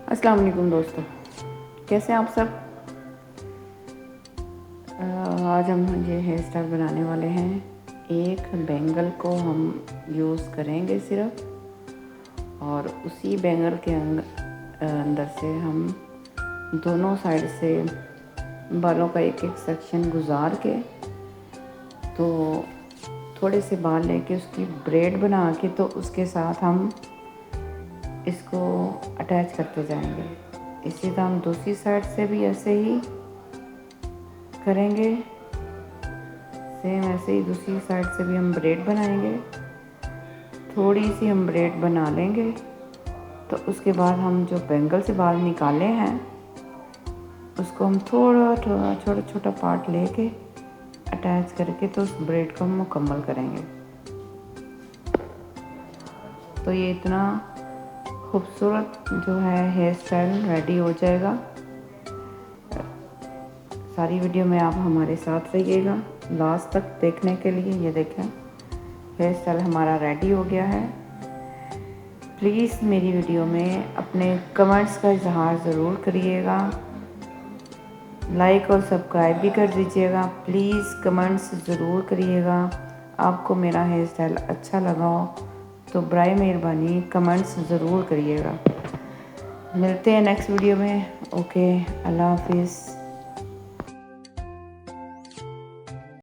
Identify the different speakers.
Speaker 1: अस्सलाम वालेकुम दोस्तों, कैसे हैं आप सब। आज हम ये हेयर स्टाइल बनाने वाले हैं। एक बैंगल को हम यूज़ करेंगे सिर्फ, और उसी बैंगल के अंदर से हम दोनों साइड से बालों का एक एक सेक्शन गुजार के तो थोड़े से बाल लेके उसकी ब्रेड बना के तो उसके साथ हम इसको अटैच करते जाएंगे। इसी तरह हम दूसरी साइड से भी ऐसे ही करेंगे। सेम ऐसे ही दूसरी साइड से भी हम ब्रेड बनाएंगे। थोड़ी सी हम ब्रेड बना लेंगे तो उसके बाद हम जो बैंगल से बाल निकाले हैं उसको हम थोड़ा थोड़ा छोटा छोटा पार्ट लेके अटैच करके तो उस ब्रेड को हम मुकम्मल करेंगे। तो ये इतना खूबसूरत जो है हेयर स्टाइल रेडी हो जाएगा। सारी वीडियो में आप हमारे साथ रहिएगा लास्ट तक देखने के लिए। ये देखें, हेयर स्टाइल हमारा रेडी हो गया है। प्लीज़ मेरी वीडियो में अपने कमेंट्स का इजहार ज़रूर करिएगा, लाइक और सब्सक्राइब भी कर दीजिएगा। प्लीज़ कमेंट्स ज़रूर करिएगा। आपको मेरा हेयर स्टाइल अच्छा लगा हो तो बराए मेहरबानी कमेंट्स ज़रूर करिएगा। मिलते हैं नेक्स्ट वीडियो में। ओके, अल्लाह हाफिज़।